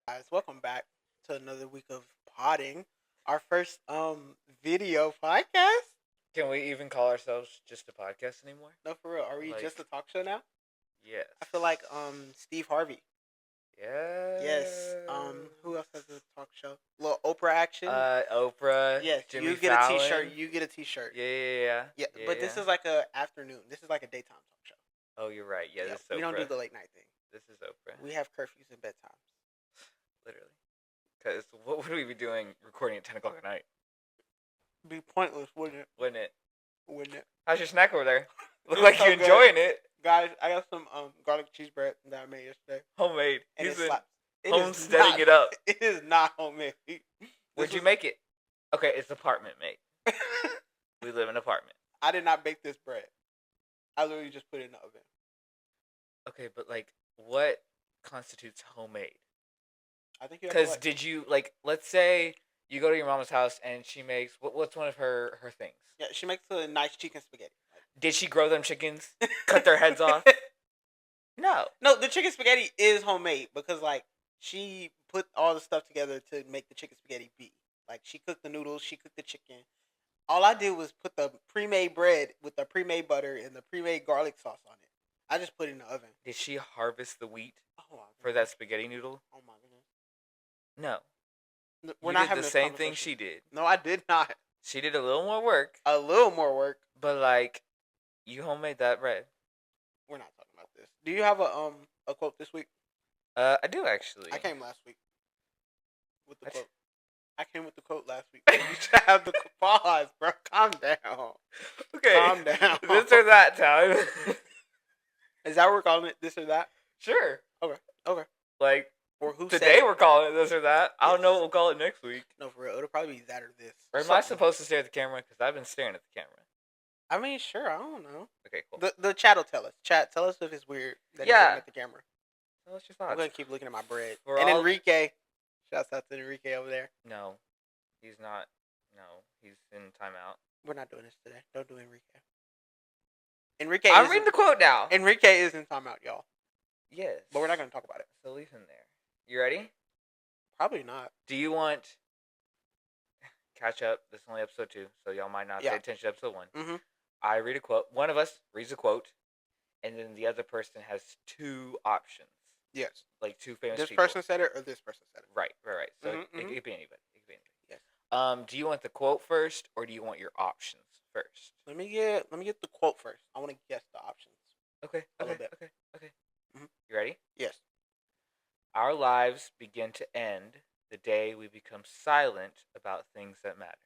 Guys, welcome back to another week of potting. Our first video podcast. Can we even call ourselves just a podcast anymore? No, for real. Are we just a talk show now? Yes. I feel like Steve Harvey. Yeah. Yes. Who else has a talk show? Little Oprah action. Oprah. Yes. Jimmy you get Fallon. a T-shirt. You get a T-shirt. Yeah. But this is like a afternoon. This is like a daytime talk show. Oh, you're right. Yeah, this is Oprah. We don't do the late night thing. This is Oprah. We have curfews and bedtimes. Literally. Because what would we be doing recording at 10 o'clock at night? Be pointless, wouldn't it? Wouldn't it? Wouldn't it? How's your snack over there? Look like you're enjoying it. Guys, I got some garlic cheese bread that I made yesterday. Homemade. And He's homesteading it up. It is not homemade. Where'd you make it? Okay, it's apartment made. We live in an apartment. I did not bake this bread. I literally just put it in the oven. Okay, but what constitutes homemade? I think you have because did you let's say you go to your mama's house and she makes what's one of her things? Yeah, she makes a nice chicken spaghetti. Did she grow them chickens? Cut their heads off? No, the chicken spaghetti is homemade because she put all the stuff together to make the chicken spaghetti be. Like she cooked the noodles, she cooked the chicken. All I did was put the pre-made bread with the pre-made butter and the pre-made garlic sauce on it. I just put it in the oven. Did she harvest the wheat for that spaghetti noodle? Oh my goodness. No. We're you not did having the this same thing she did. No, I did not. She did a little more work. But you homemade that bread. We're not talking about this. Do you have a quote this week? I do actually. I came last week with the quote. I came with the quote last week. You should have the pause, bro. Calm down. Okay. Calm down. This or that time. Is that what we're calling it? This or that? Sure. Okay. Or who today we're calling it this or that. I don't know what we'll call it next week. No, for real. It'll probably be that or this. Or am I supposed to stare at the camera? Because I've been staring at the camera. I mean, sure. I don't know. Okay, cool. The chat will tell us. Chat, tell us if it's weird that you're looking at the camera. Tell us your thoughts. I'm going to keep looking at my bread. For and Enrique. Shouts out to Enrique over there. No. He's not. No. He's in timeout. We're not doing this today. Don't do Enrique. I'm reading the quote now. Enrique is in timeout, y'all. Yes. But we're not going to talk about it. So leave him there. You ready? Probably not. Do you want... Catch up. This is only episode 2, so y'all might not pay attention to episode 1. Mm-hmm. I read a quote. One of us reads a quote, and then the other person has 2 options. Yes. Like 2 famous people. This person said it or this person said it. Right. So it could be anybody. Yes. Do you want the quote first, or do you want your options first? Let me get the quote first. I want to guess the options. Okay. Mm-hmm. You ready? Yes. Our lives begin to end the day we become silent about things that matter.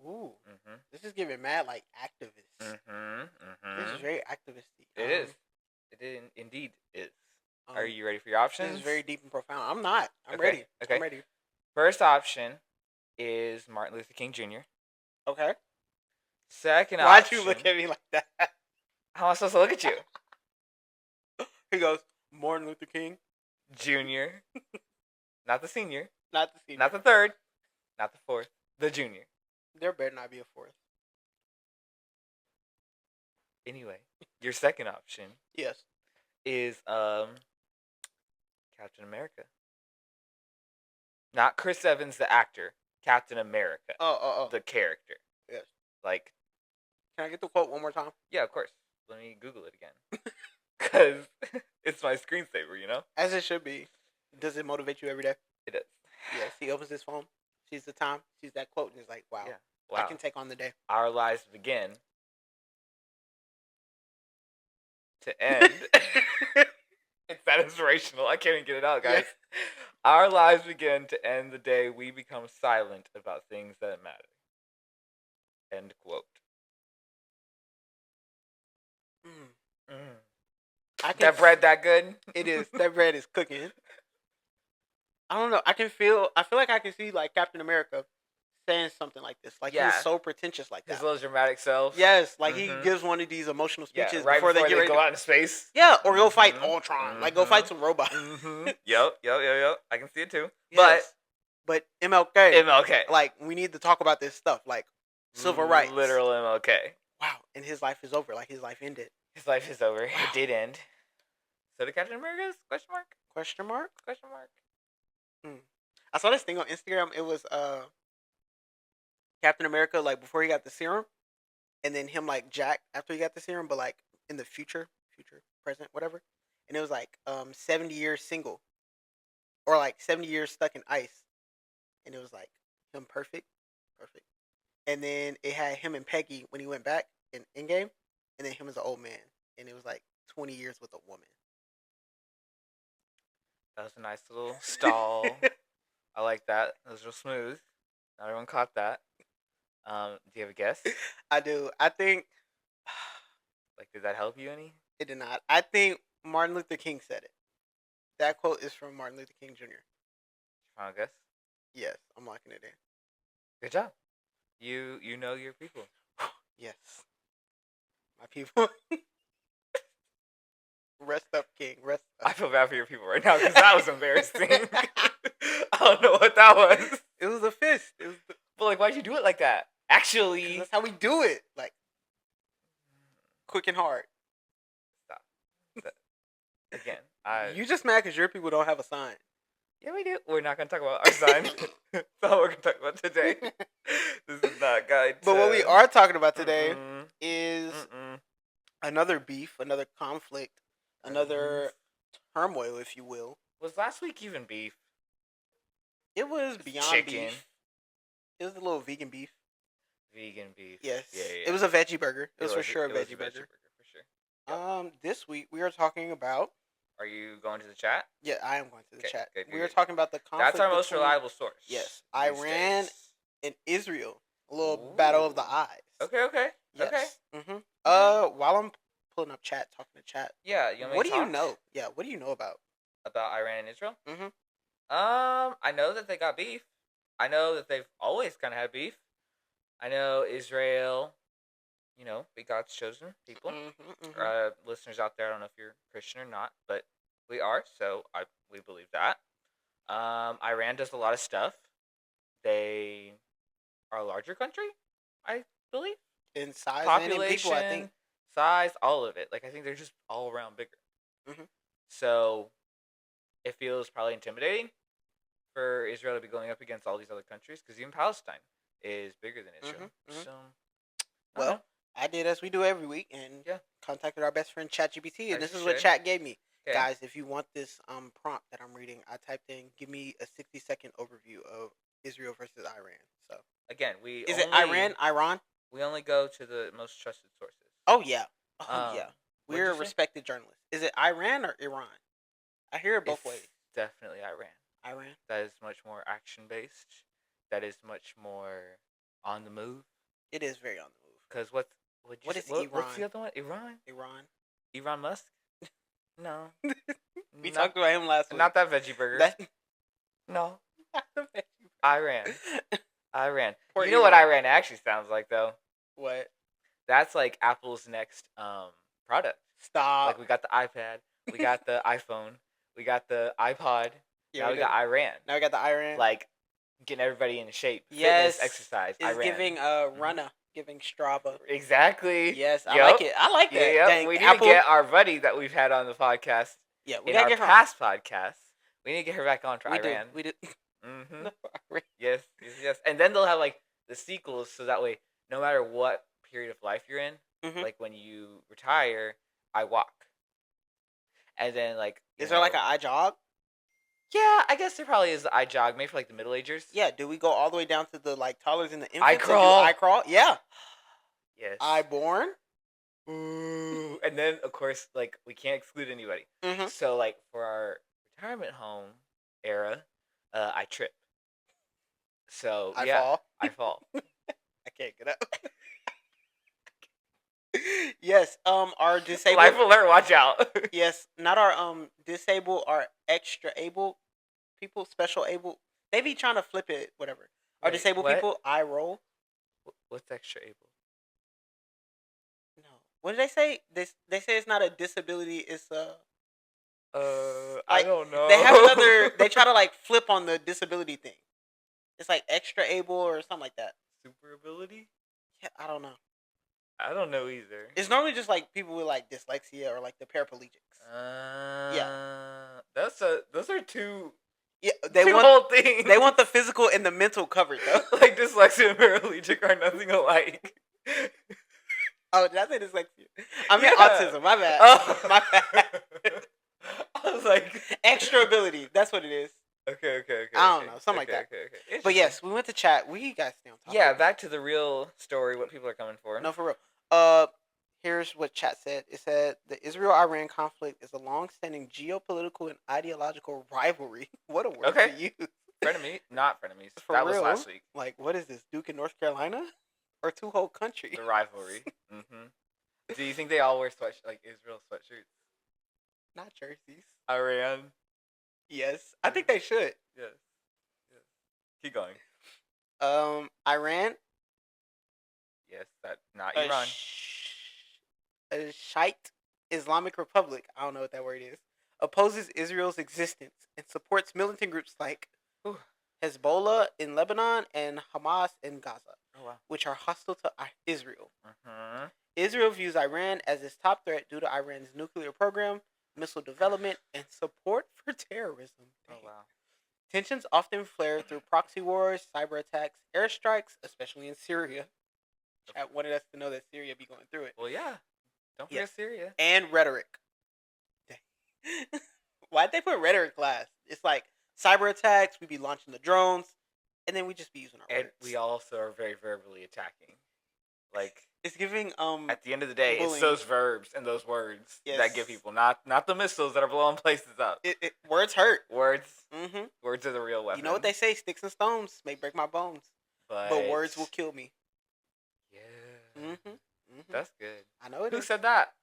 Ooh. Mm-hmm. This is giving mad activist. This is very activisty. It is. It indeed is. Are you ready for your options? This is very deep and profound. I'm not. I'm ready. Okay. I'm ready. First option is Martin Luther King Jr. Okay. Second option. Why'd you look at me like that? How am I supposed to look at you? He goes, Martin Luther King Jr. Not the senior. Not the senior. Not the third. Not the fourth. The junior. There better not be a fourth. Anyway, your second option. Yes. Is Captain America. Not Chris Evans, the actor. Captain America. Oh. The character. Yes. Can I get the quote one more time? Yeah, of course. Let me Google it again. Because it's my screensaver, you know? As it should be. Does it motivate you every day? It does. Yes. He opens his phone, sees the time, sees that quote, and is like, wow. Yeah. I can take on the day. Our lives begin to end. It's that inspirational. I can't even get it out, guys. Yeah. Our lives begin to end the day we become silent about things that matter. End quote. That bread that good? It is. That bread is cooking. I don't know. I feel like I can see Captain America saying something like this. He's so pretentious like that. His little dramatic self. Yes, he gives one of these emotional speeches right before they get ready to go out into space. Yeah, or go fight Ultron. Go fight some robots. Yep. I can see it too. Yes. But MLK. We need to talk about this stuff. Civil rights. Literal MLK. Wow. And his life is over. His life ended. His life is over. Wow. It did end. So did Captain America's? Question mark? Question mark? Question mark. Mm. I saw this thing on Instagram. It was Captain America like before he got the serum, and then him like Jack after he got the serum, but like in the future, present, whatever. And it was like 70 years single, or like 70 years stuck in ice, and it was like him perfect. And then it had him and Peggy when he went back in Endgame, and then him as an old man, and it was like 20 years with a woman. That was a nice little stall. I like that. It was real smooth. Not everyone caught that. Do you have a guess? I do. I think Like, did that help you any? it did not. I think Martin Luther King said it. That quote is from Martin Luther King Jr. Final guess. Yes, I'm locking it in. Good job. You know your people. Yes, my people. Rest up, King. Rest up. I feel bad for your people right now because that was embarrassing. I don't know what that was. It was a fist. But like, why'd you do it like that? Actually, That's how we do it. Like quick and hard. stop. Again, You just mad because your people don't have a sign. Yeah, we do. We're not gonna talk about our sign. That's all we're gonna talk about today. This is not a guide. But what we are talking about today is Mm-mm. another beef, another conflict, another turmoil, if you will. Was last week even beef? It was beyond chicken. beef. It was a little vegan beef. Vegan beef. Yes. Yeah. It was a veggie burger. It was for sure a it was veggie burger. for sure. Yep. This week we are talking about. Are you going to the chat? Yeah, I am going to the chat. Good, we are talking about the conflict. That's our most reliable source. Yes, these Iran days. and Israel. A little battle of the eyes. Okay. Yes. Okay. While I'm pulling up chat, talking to chat. Yeah. You want me what to do you talk know? Yeah. What do you know about Iran and Israel? Mm-hmm. I know that they got beef. I know that they've always kind of had beef. I know Israel. You know, be God's chosen people. Listeners out there, I don't know if you're Christian or not, but we are, so we believe that. Iran does a lot of stuff. They are a larger country, I believe. In size Population, and in people, I think. Size, all of it. Like, I think they're just all around bigger. Mm-hmm. So, it feels probably intimidating for Israel to be going up against all these other countries, because even Palestine is bigger than Israel. So, well, I did as we do every week, and contacted our best friend ChatGPT, and this is what Chat gave me. Okay. Guys, if you want this prompt that I'm reading, I typed in, give me a 60-second overview of Israel versus Iran. So again, it Iran? We only go to the most trusted sources. Oh yeah, yeah. We're respected journalists. Is it Iran or Iran? I hear it both ways. Definitely Iran. Iran. That is much more action based. That is much more on the move. It is very on the move. Because what is Iran? What's the other one? Iran. Elon Musk. No. We talked about him last week. Not that veggie burger. No. Not the veggie burger. Iran. You know what Iran actually sounds like, though? What? That's like Apple's next product. Stop. Like, we got the iPad. We got the iPhone. We got the iPod. Yeah, now we got Iran. Now we got the Iran. Like, getting everybody in shape. Yes. Fitness, exercise. It's Iran. Giving runner. Giving Strava. Exactly. Yes, I like it. I like that. Yeah, Dang, we need to get our buddy that we've had on the podcast. Yeah, we gotta get her past podcast. We need to get her back on for Iran. We did. Mm-hmm. Yes. And then they'll have like the sequels, so that way, no matter what period of life you're in, like when you retire, I walk. And then like, is there like an I jog? Yeah, I guess there probably is the I jog, maybe for like the middle agers. Yeah, do we go all the way down to the like toddlers and the infants? I crawl. I crawl. Yeah. Yes. I born. Ooh. And then of course, like, we can't exclude anybody. So like for our retirement home era, I trip. So I fall. I fall. I can't get up. Yes, our disabled life alert, watch out. Yes, not our disabled, our extra able people, special able. They be trying to flip it, whatever. Our disabled people, I roll. What's extra able? No. What did they say? They say it's not a disability, it's a I don't know. They have another they try to like flip on the disability thing. It's like extra able or something like that. Super ability? Yeah, I don't know. I don't know either. It's normally just like people with like dyslexia or like the paraplegics. Yeah. Those are two Yeah, they Two want whole things. they want the physical and the mental covered though. Like dyslexia and paraplegic are nothing alike. Oh, did I say dyslexia? I mean Yeah. autism. My bad. Oh. My bad. I was like Extra ability. That's what it is. Okay. I don't know, something like that. Okay. But yes, we went to chat. We got to stay on topic. Yeah, back to the real story. What people are coming for? No, for real. Here's what chat said. It said the Israel-Iran conflict is a long-standing geopolitical and ideological rivalry. What a word to use. Frenemy, not frenemies. For that real? was last week. Like, what is this? Duke in North Carolina, or two whole countries? The rivalry. Do you think they all wear Israel sweatshirts? Not jerseys. Iran. Yes, I think they should. Yes. Keep going. Iran. Yes, that not Iran. A Shiite Islamic Republic. I don't know what that word is. Opposes Israel's existence and supports militant groups like Hezbollah in Lebanon and Hamas in Gaza, which are hostile to Israel. Israel views Iran as its top threat due to Iran's nuclear program, missile development, and support for terrorism. Tensions often flare through proxy wars, cyber attacks, airstrikes, especially in Syria. Chat wanted us to know that Syria be going through it. Well, yeah. Don't forget Syria. And rhetoric. Why'd they put rhetoric last? It's like cyber attacks, we be launching the drones, and then we just be using our words. And we also are very verbally attacking. Like, it's giving at the end of the day, bullying. It's those verbs and those words that give people, not the missiles that are blowing places up. Words hurt. Words. Words are the real weapon. You know what they say? Sticks and stones may break my bones, but words will kill me. Yeah. That's good. I know it. Who said that?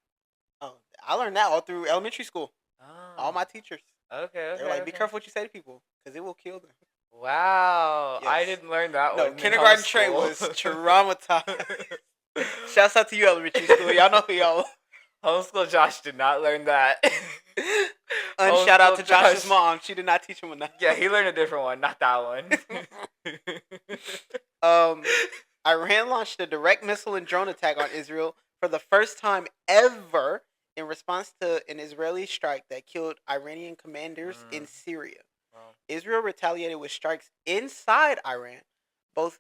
Oh, I learned that all through elementary school. Oh. All my teachers. Okay. They're like, be careful what you say to people, because it will kill them. Wow. Yes. I didn't learn that one. No, kindergarten Trey was traumatized. Shouts out to you, elementary school. Y'all know who y'all. Homeschool Josh did not learn that. Shout out to Josh's mom. She did not teach him enough. Yeah, he learned a different one, not that one. Iran launched a direct missile and drone attack on Israel for the first time ever in response to an Israeli strike that killed Iranian commanders in Syria. Wow. Israel retaliated with strikes inside Iran, though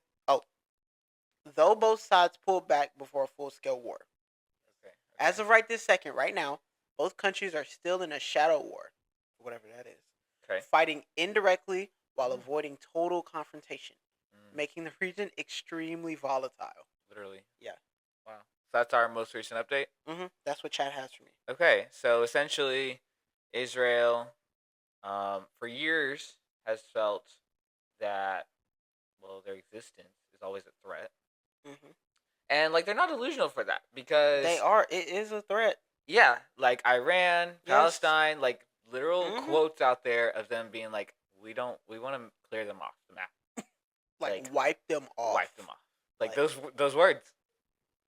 both sides pulled back before a full-scale war. Okay. As of right now, both countries are still in a shadow war, whatever that is, fighting indirectly while avoiding total confrontation, making the region extremely volatile. Literally. Yeah. Wow. So that's our most recent update? That's what chat has for me. Okay, so essentially, Israel, for years, has felt that, their existence is always a threat. And, they're not delusional for that, because... They are. It is a threat. Yeah, Iran, Palestine, literal quotes out there of them being like, we want to clear them off the map. Wipe them off. Wipe them off. Those words.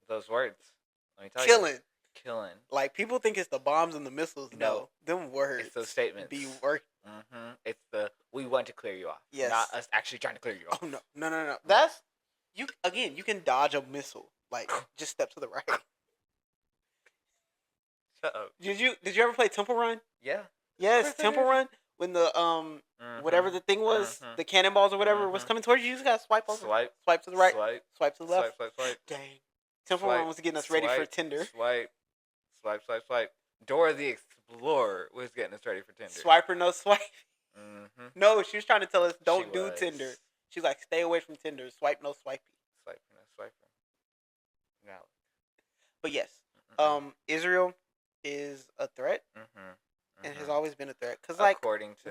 Those words. Let me tell you. Killing. People think it's the bombs and the missiles. No. Them words. It's those statements. Be working. It's we want to clear you off. Yes. Not us actually trying to clear you off. Oh, no. That's, you can dodge a missile. Just step to the right. Shut up. Did you ever play Temple Run? Yeah. Yes, Temple Run. When the whatever the thing was, the cannonballs or whatever was coming towards you, you just gotta swipe over. Swipe to the right. Swipe to the left. Swipe. Dang. Temple Run was getting us ready for Tinder. Swipe. Dora the Explorer was getting us ready for Tinder. Swipe or no swipe. No, she was trying to tell us don't do Tinder. She's like, stay away from Tinder. Swipe no swipey. Swipe no swiper. No. But yes, Israel is a threat. And has always been a threat. Because,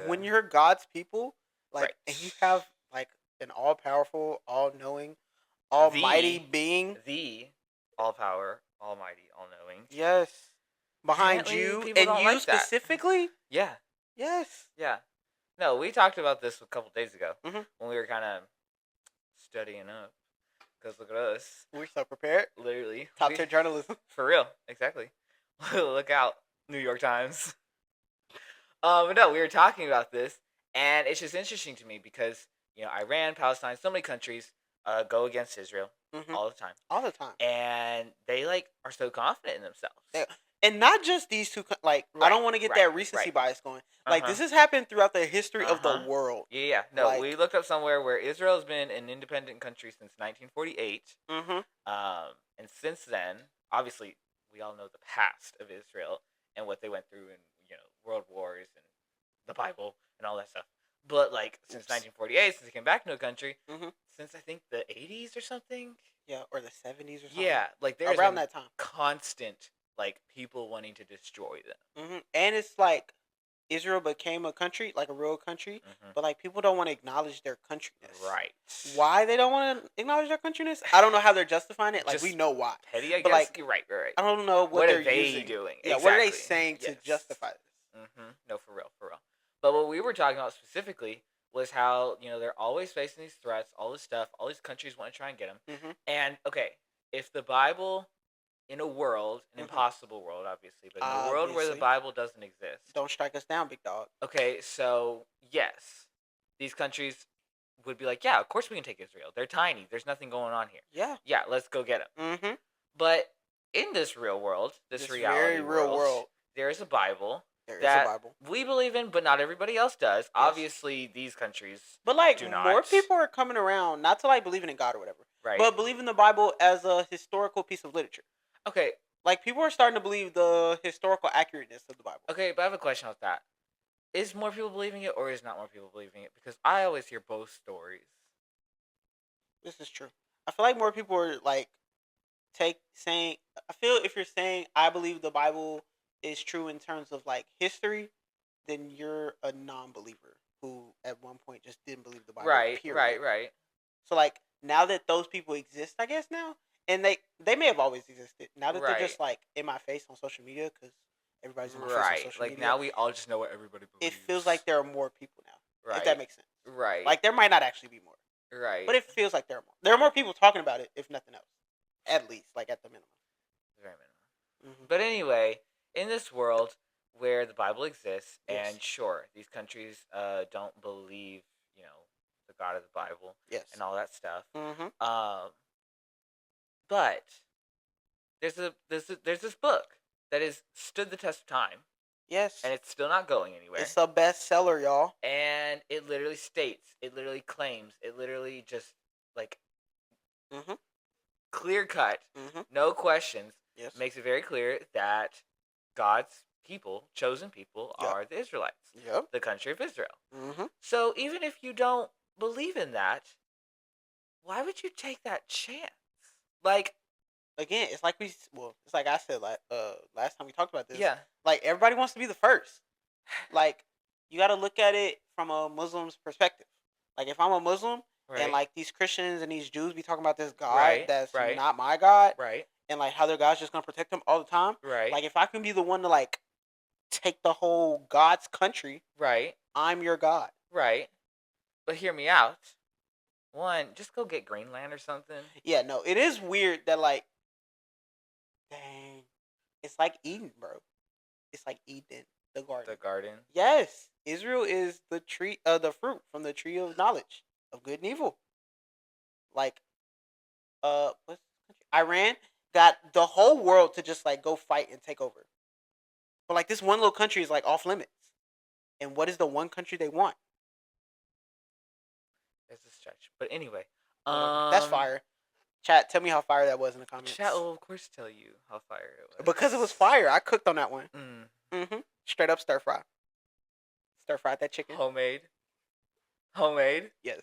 when you're God's people, and you have, an all-powerful, all-knowing, almighty being. The all-power, almighty, all-knowing. Yes. Behind you, and you specifically? Yeah. Yes. Yeah. No, we talked about this a couple days ago. When we were kind of studying up. Because look at us. We're so prepared. Literally. Top-tier journalism. For real. Exactly. Look out, New York Times. But no, we were talking about this, and it's just interesting to me because, Iran, Palestine, so many countries go against Israel all the time. All the time. And they, are so confident in themselves. And not just these two. Like, I don't want to get that recency bias going. Like, this has happened throughout the history of the world. Yeah. No, like, we looked up somewhere where Israel's been an independent country since 1948. And since then, obviously, we all know the past of Israel and what they went through in, world wars and the Bible and all that stuff. But, like, since 1948, since they came back to the country, since I think the 80s or something. Yeah, or the 70s or something. Yeah, like, there's around that time. Constant, like, people wanting to destroy them. And it's like Israel became a country, like a real country, but like people don't want to acknowledge their countryness. Right. Why they don't want to acknowledge their countryness? I don't know how they're justifying it. Like, just we know why. Petty, I guess. Like, you're right. I don't know what are they doing. Yeah, exactly. What are they saying to justify this? No, for real. But what we were talking about specifically was how, they're always facing these threats, all this stuff, all these countries want to try and get them. And, okay, if the Bible, in a world, an impossible world, obviously, but in a world where the Bible doesn't exist. Don't strike us down, big dog. Okay, so, yes, these countries would be like, yeah, of course we can take Israel. They're tiny. There's nothing going on here. Yeah. Yeah, let's go get them. But in this real world, this reality very real world, there is a Bible. There is a Bible we believe in, but not everybody else does. Yes. Obviously, these countries but like do not. More people are coming around, not to like believing in God or whatever, right? But believe in the Bible as a historical piece of literature. Okay. Like, people are starting to believe the historical accurateness of the Bible. Okay, but I have a question about that. Is more people believing it, or is not more people believing it? Because I always hear both stories. This is true. I feel like more people are like saying. I feel if you're saying I believe the Bible is true in terms of like history, then you're a non-believer who at one point just didn't believe the Bible. Right. So like now that those people exist, I guess now, and they may have always existed. Now that they're just like in my face on social media because everybody's in my face on social media. Like now we all just know what everybody believes. It feels like there are more people now. Right. If that makes sense. Right. Like there might not actually be more. Right. But it feels like there are more. There are more people talking about it, if nothing else. At least, like at the minimum. Very minimum. But anyway, in this world where the Bible exists, and sure, these countries don't believe, the God of the Bible, and all that stuff. But there's this book that has stood the test of time. Yes. And it's still not going anywhere. It's a bestseller, y'all. And it literally states, it literally claims, it literally just like clear cut, no questions, makes it very clear that God's people, chosen people, are the Israelites. The country of Israel. So even if you don't believe in that, why would you take that chance? Like, again, it's like it's like I said last time we talked about this. Yeah. Like, everybody wants to be the first. Like, you got to look at it from a Muslim's perspective. Like, if I'm a Muslim and like these Christians and these Jews be talking about this God that's not my God, and like how their God's just gonna protect them all the time, like if I can be the one to like take the whole God's country, I'm your God, But hear me out. One, just go get Greenland or something. Yeah, no, it is weird that like, dang, it's like Eden, bro. It's like Eden, the garden. The garden. Yes, Israel is the tree, the fruit from the tree of knowledge of good and evil. Like, what's the country? Iran got the whole world to just like go fight and take over, but like this one little country is like off limits. And what is the one country they want? It's a stretch, but anyway, that's fire. Chat, tell me how fire that was in the comments. Chat will of course tell you how fire it was. Because it was fire. I cooked on that one. Straight up stir fry. Stir fried that chicken. Homemade. Yes.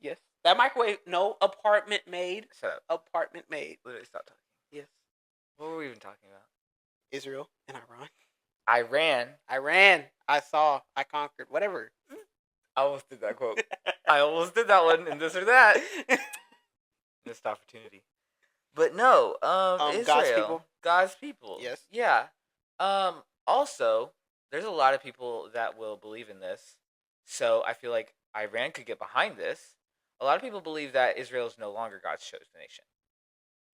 Yes. That microwave. No, apartment made. Shut up. Apartment made. Literally, stop talking. Yes. What were we even talking about? Israel and Iran. Iran. I saw. I conquered. Whatever. I almost did that quote. I almost did that one, and this or that. Missed opportunity. But no, Israel. God's people. Yes. Yeah. Also, there's a lot of people that will believe in this. So I feel like Iran could get behind this. A lot of people believe that Israel is no longer God's chosen nation.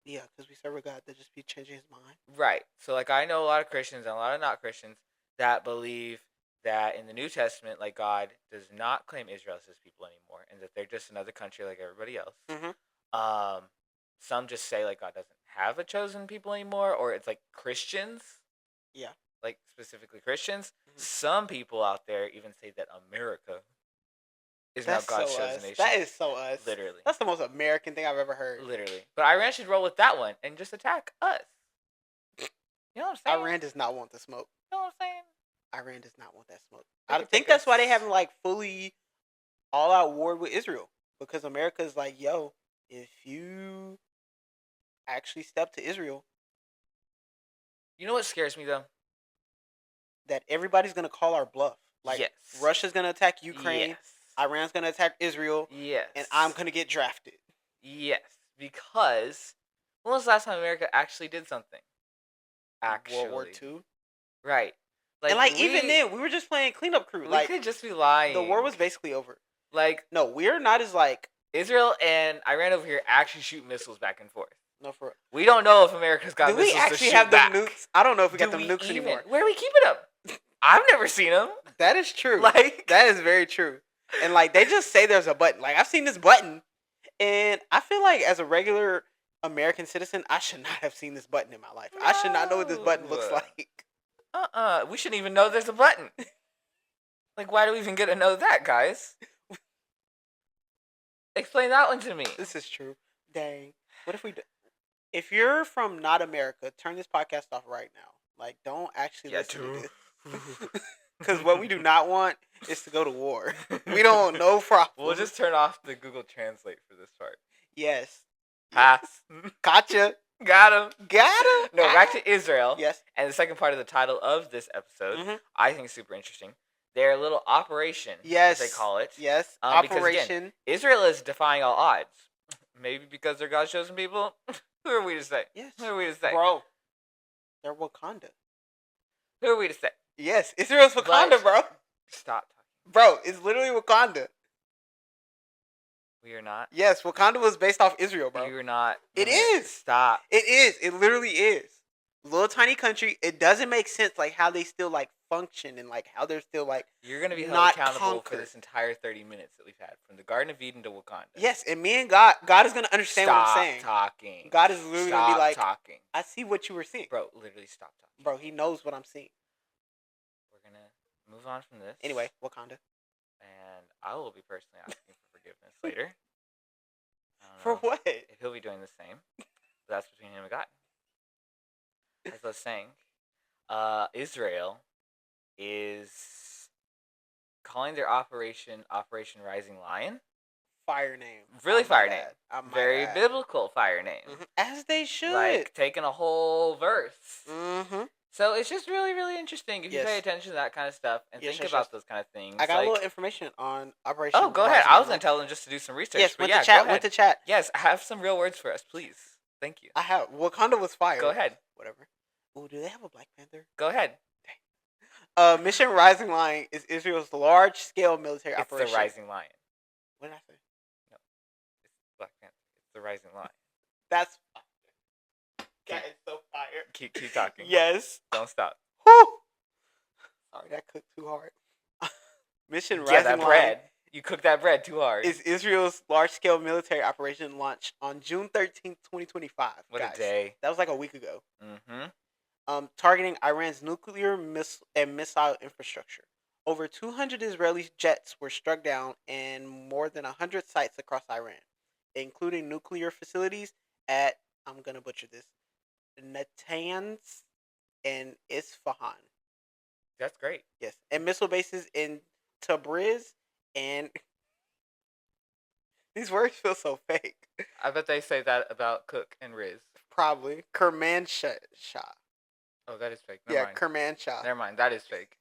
Yeah, because we serve a God that just be changing his mind. Right. So like I know a lot of Christians and a lot of not Christians that believe that in the New Testament, like God does not claim Israel as his people anymore, and that they're just another country like everybody else. some just say like God doesn't have a chosen people anymore, or it's like Christians. Yeah. Like specifically Christians. Mhm. Some people out there even say that America is That's now God's so chosen us. nation. That is so us. Literally. That's the most American thing I've ever heard. Literally. But Iran should roll with that one and just attack us. You know what I'm saying? Iran does not want the smoke. You know what I'm saying? Iran does not want that smoke. They I could think take that's us. why they haven't like fully all out war with Israel, because America's like, yo, if you actually step to Israel, You know what scares me though? that everybody's gonna call our bluff. Like, yes. Russia's gonna attack Ukraine, Yes. Iran's gonna attack Israel, Yes. and I'm gonna get drafted. Yes. Because when was the last time America actually did something? Actually. World War II. Right. And like even then, we were just playing cleanup crew. We Like, could just be lying. the war was basically over. Like, no, we're not as like Israel and Iran over here actually shoot missiles back and forth. No, for we don't know if America's got do missiles we actually to shoot have back. them nukes? I don't know if we Do got them we nukes even? anymore. Where are we keeping them? I've never seen them. That is true. Like, that is very true. And like they just say there's a button. Like, I've seen this button, and I feel like as a regular American citizen, I should not have seen this button in my life. I should not know what this button looks No. like. We shouldn't even know there's a button. Like, why do we even get to know that, guys? Explain that one to me. This is true. Dang. What if we do? If you're from not America, turn this podcast off right now. Like, don't actually listen to this. Because what we do not want is to go to war. We don't know problem. We'll just turn off the Google Translate for this part. Yes. Pass. Gotcha. Got him. Got him. No, back to Israel. Yes. And the second part of the title of this episode, Mhm. I think is super interesting. Their little operation, Yes. as they call it. Yes. Because, Operation. again, Israel is defying all odds. Maybe because they're God's chosen people. Who are we to say? Yes. Who are we to say? Bro. They're Wakanda. Who are we to say? Yes. Israel's Wakanda, But- bro. Stop talking. Bro, it's literally Wakanda. We are not. Yes, Wakanda was based off Israel, bro. You are not. It is. Stop. It is. It literally is. Little tiny country. It doesn't make sense, like, how they still, like, function and, like, how they're still, like, You're going to be held not accountable for conquered. this entire 30 minutes that we've had. From the Garden of Eden to Wakanda. yes, and me and God is going to understand Stop what I'm saying. talking. God is literally going to be like, talking. I see what you were seeing. Bro, literally stop talking. Bro, he knows what I'm seeing. We're going to move on from this. Anyway, Wakanda. And I will be personally asking for forgiveness later. I don't For know what? if he'll be doing the same. But that's between him and God. As I was saying, Israel is calling their operation Operation Rising Lion. Fire name. Really I fire might name. add. I might Very add. biblical fire name. Mhm. As they should. Like taking a whole verse. Mm-hmm. So it's just really, really interesting if you Yes. pay attention to that kind of stuff and Yes, think yes, about yes. those kind of things. I got like, a little information on Operation. oh, go ahead. Rising I was Lion. going to tell them just to do some research. Yes, but went yeah, to chat. go ahead. Went to chat. Yes, have some real words for us, please. Thank you. I have. Wakanda was fire. Go ahead. Whatever. Ooh, do they have a Black Panther? Go ahead. Mission Rising Lion is Israel's large-scale military It's operation. the Rising Lion. What did I say? It's Black Panther. It's the Rising Lion. That's that is so fire. Keep talking. Yes. Don't stop. Whew. Sorry, that cooked too hard. Mission Yeah, Rising that Lion bread. You cooked that bread too hard. is Israel's large-scale military operation launched on June 13th, 2025. What guys. a day. That was like a week ago. Mm-hmm. Targeting Iran's nuclear and missile infrastructure. Over 200 Israeli jets were struck down in more than 100 sites across Iran, including nuclear facilities at, I'm going to butcher this, Natanz and Isfahan. That's great. Yes. And missile bases in Tabriz and... These words feel so fake. I bet they say that about Cook and Riz. Probably. Kermanshah. Oh, that is fake. Never mind. Kermanshah. Never mind. That is fake.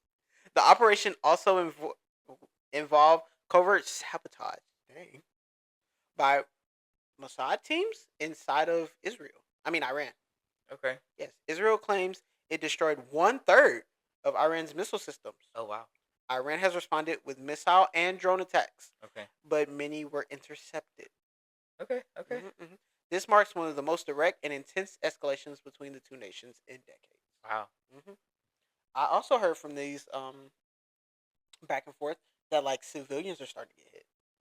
The operation also involved covert sabotage, by Mossad teams inside of Iran. Okay. Yes, Israel claims it destroyed 1/3 of Iran's missile systems. Oh, wow. Iran has responded with missile and drone attacks, Okay. but many were intercepted. Okay. Okay. Mhm. This marks one of the most direct and intense escalations between the two nations in decades. Wow. I also heard from these back and forth that like civilians are starting to get hit.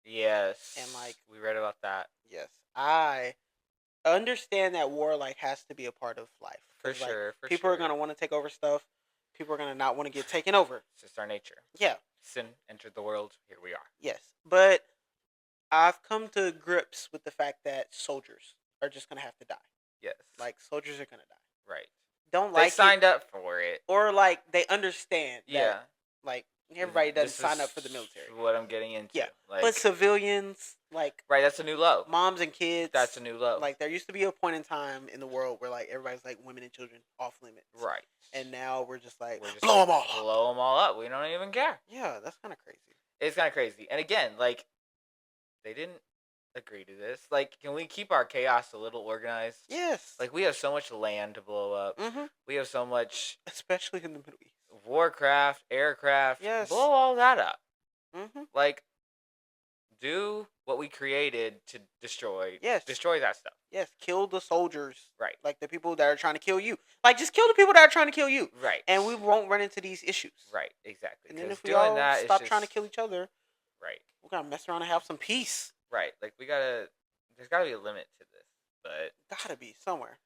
Yes. And, like, we read about that. Yes, I understand that war like has to be a part of life. For 'Cause, like, sure, for people are sure. gonna want to take over stuff. People are gonna not want to get taken over. It's just our nature. Yeah. Sin entered the world. Here we are. Yes, but I've come to grips with the fact that soldiers are just gonna have to die. Yes. Like, soldiers are gonna die. right. Don't They like signed it, up for it. or like they understand Yeah. that like everybody doesn't This sign is up for the military. What I'm getting into. Yeah, Like, but civilians, like right, that's a new low. moms and kids, That's a new low. like there used to be a point in time in the world where like everybody's like women and children off limits, Right. and now we're just like We're just blow like, them all up. Blow them all up. We don't even care. Yeah, that's kind of crazy. It's kind of crazy. And again, like, they didn't agree to this. Like, can we keep our chaos a little organized? Yes. Like, we have so much land to blow up. Mm-hmm. We have so much, especially in the Middle East. Warcraft, aircraft. Yes. Blow all that up. Mm-hmm. Like, do what we created to destroy. Yes. Destroy that stuff. Yes. Kill the soldiers. Right. Like the people that are trying to kill you. Like just kill the people that are trying to kill you. Right. And we won't run into these issues. Right. Exactly. And then if we doing all that stop is trying to just- kill each other, Right. we're gonna mess around and have some peace. Right. Like, there's gotta be a limit to this. But Gotta be somewhere.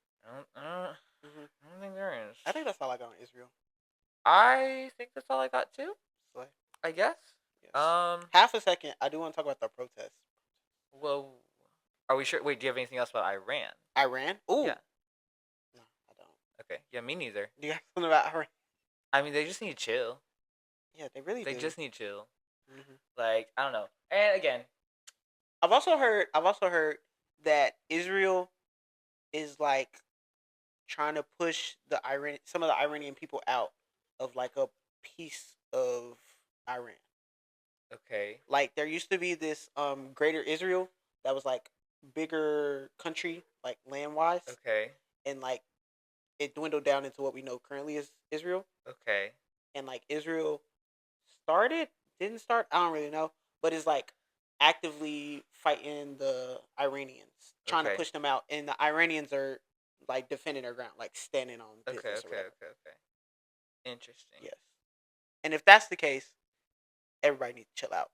I don't think there is. I think that's all I got on Israel. I think that's all I got too. So, I guess. yes. Half a second. I do want to talk about the protests. Well, are we sure? Wait, do you have anything else about Iran? Iran? Ooh. Yeah. No, I don't. Okay. Yeah, me neither. Do you have something about Iran? I mean, they just need to chill. Yeah, they really They do. just need to chill. Mm-hmm. Like, I don't know. And again, I've also heard that Israel is like trying to push some of the Iranian people out of like a piece of Iran. okay. Like there used to be this greater Israel that was like bigger country, like land wise. Okay. And like it dwindled down into what we know currently as Israel. Okay. And like Israel didn't start, I don't really know, but it's like actively fighting the Iranians, trying to Okay. push them out, and the Iranians are like defending their ground, like standing on business. Okay. or Okay. whatever. Okay. Interesting. Yes. And if that's the case, everybody needs to chill out.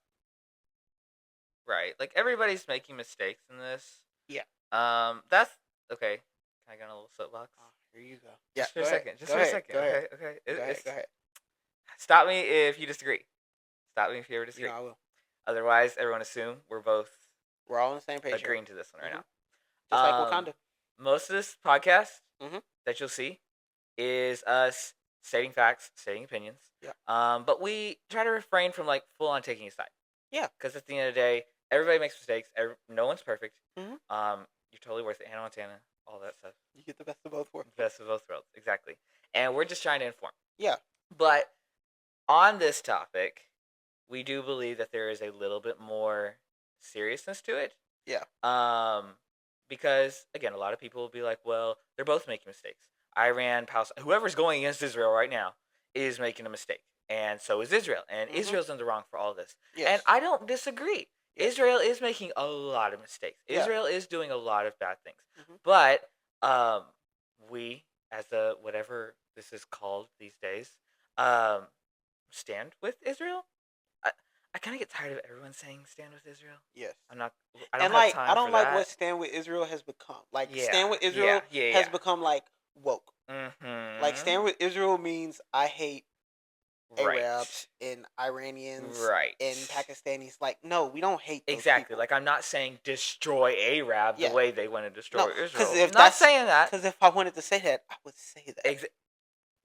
Right. Like, everybody's making mistakes in this. Yeah. That's okay. Can I get on a little soapbox? Oh, here you go. Just for a go ahead. second. Just Go for a ahead. second. Go ahead. Okay. Okay. Go ahead. Go ahead. Stop me if you disagree. Stop me if you ever disagree. You know, I will. Otherwise, everyone assume we're both We're all on the same page. agreeing to this one right Mhm. now. Just like Wakanda. Most of this podcast Mhm. that you'll see is us stating facts, stating opinions. Yeah. But we try to refrain from like full on taking a side. Yeah. Because at the end of the day, everybody makes mistakes. No one's perfect. Mhm. You're totally worth it. Hannah Montana, all that stuff. You get the best of both worlds. Best of both worlds, exactly. And we're just trying to inform. Yeah. But on this topic, we do believe that there is a little bit more seriousness to it. Yeah. Because again, a lot of people will be like, "Well, they're both making mistakes. Iran, Palestine, whoever's going against Israel right now is making a mistake, and so is Israel, and Mhm. Israel's in the wrong for all this." Yes. And I don't disagree. Yes. Israel is making a lot of mistakes. Yeah. Israel is doing a lot of bad things. Mhm. But we, as a whatever this is called these days, stand with Israel. I kind of get tired of everyone saying "stand with Israel." Yes. I don't And have like time I don't for like that. what Stand with Israel has become. Like Yeah, Stand with Israel yeah, has yeah. become like woke. Mm-hmm. Like Stand with Israel means I hate right. Arabs and Iranians Right. and Pakistanis. Like no, we don't hate those Exactly. people. Like, I'm not saying destroy Arab Yeah. the way they want to destroy No, Israel. if I'm not that's saying that. because if I wanted to say that, I would say that.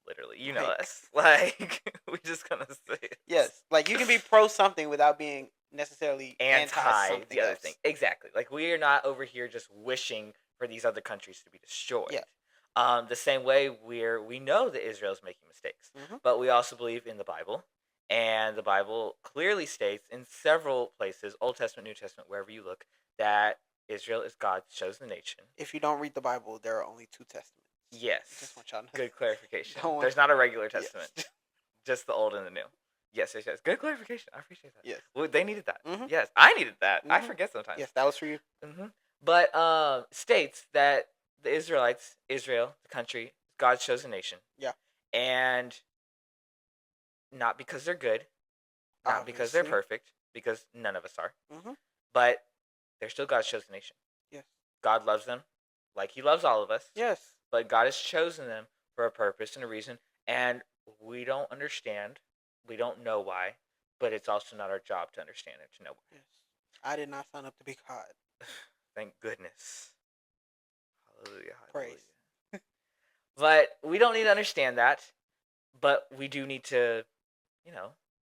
Literally, you know Like- us. Like, we just gonna say it. Yes, like you can be pro something without being necessarily anti Anti something the other else. thing. Exactly. Like, we are not over here just wishing for these other countries to be destroyed. Yeah. The same way we know that Israel's making mistakes, Mhm. but we also believe in the Bible, and the Bible clearly states in several places, Old Testament, New Testament, wherever you look, that Israel is God's chosen nation. If you don't read the Bible, there are only 2 testaments. Yes. Just want y'all to know. Good clarification. Don't want- There's not a regular Yes. testament, just the old and the new. Yes. Good clarification. I appreciate that. Yes. Well, they needed that. Mhm. Yes, I needed that. I Mhm. forget sometimes. Yes, that was for you. But states that the Israelites, Israel, the country, God's chosen nation. Yeah. And not because they're good, not because they're Obviously. perfect, because none of us are, Mhm. but they're still God's chosen nation. Yes. God loves them. Like, he loves all of us. Yes. But God has chosen them for a purpose and a reason. And we don't understand. We don't know why. But it's also not our job to understand it, to know why. Yes. I did not sign up to be God. Thank goodness. Hallelujah. Praise. But we don't need to understand that. But we do need to,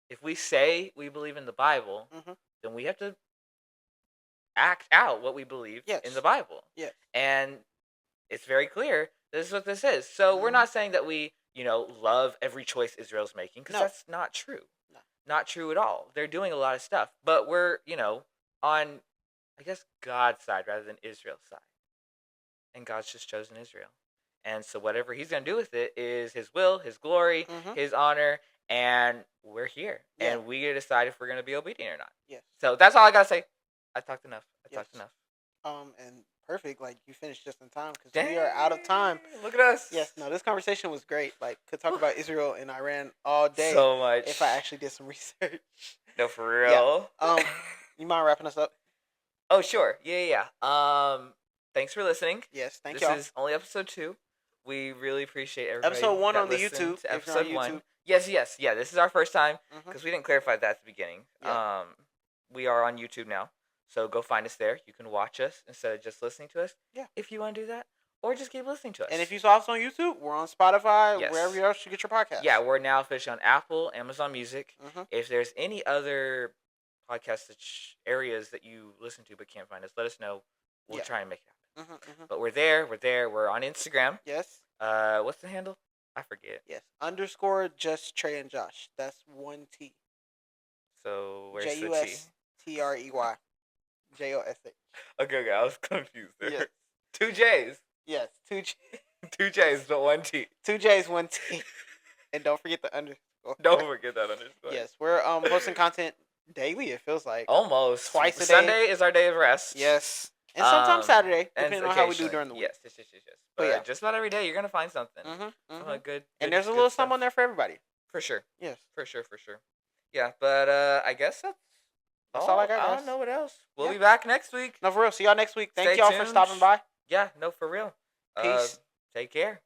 if we say we believe in the Bible, then we have to act out what we believe in the Bible. Yes. And it's very clear this is what this is. So we're not saying that we, love every choice Israel's making, because that's not true. No. Not true at all. They're doing a lot of stuff. But we're, on, I guess, God's side rather than Israel's side. And God's just chosen Israel. And so whatever he's going to do with it is his will, his glory, his honor, and we're here. Yeah. And we get to decide if we're going to be obedient or not. Yes. So that's all I got to say. I talked enough. And perfect. Like, you finished just in time because we are out of time. Look at us. Yes. No, this conversation was great. Like, could talk about Israel and Iran all day. So much. If I actually did some research. No, for real. Yeah. You mind wrapping us up? Oh, sure. Yeah. Thanks for listening. Yes. Thank you. This is only episode 2. We really appreciate everybody. Episode 1 on the YouTube. Episode 1. Yes. Yeah, this is our first time because we didn't clarify that at the beginning. Yeah. We are on YouTube now, so go find us there. You can watch us instead of just listening to us. Yeah. If you want to do that, or just keep listening to us. And if you saw us on YouTube, we're on Spotify, wherever else you get your podcast. Yeah, we're now officially on Apple, Amazon Music. If there's any other podcast areas that you listen to but can't find us, let us know. We'll try and make it happen. But we're there. We're on Instagram. Yes. What's the handle? I forget. Yes. _ just Trey and Josh. That's 1 T. So where's the T? JUSTREY. JOSH. Okay, I was confused there. Yes. 2 J's. Yes. 2 J. 2 J's, but 1 T. 2 J's, 1 T. And don't forget the underscore. Don't forget that underscore. Yes, we're posting content daily. It feels like almost twice a day. Sunday is our day of rest. Yes. And sometimes Saturday, depending on how we do during the week. Yes. But just about every day, you're going to find something. Good. And there's a little something on there for everybody. For sure. Yes. For sure. Yeah, but I guess that's all I got, guys. I don't know what else. We'll be back next week. No, for real. See y'all next week. Thank Stay y'all tuned. for stopping by. Yeah, no, for real. Peace. Take care.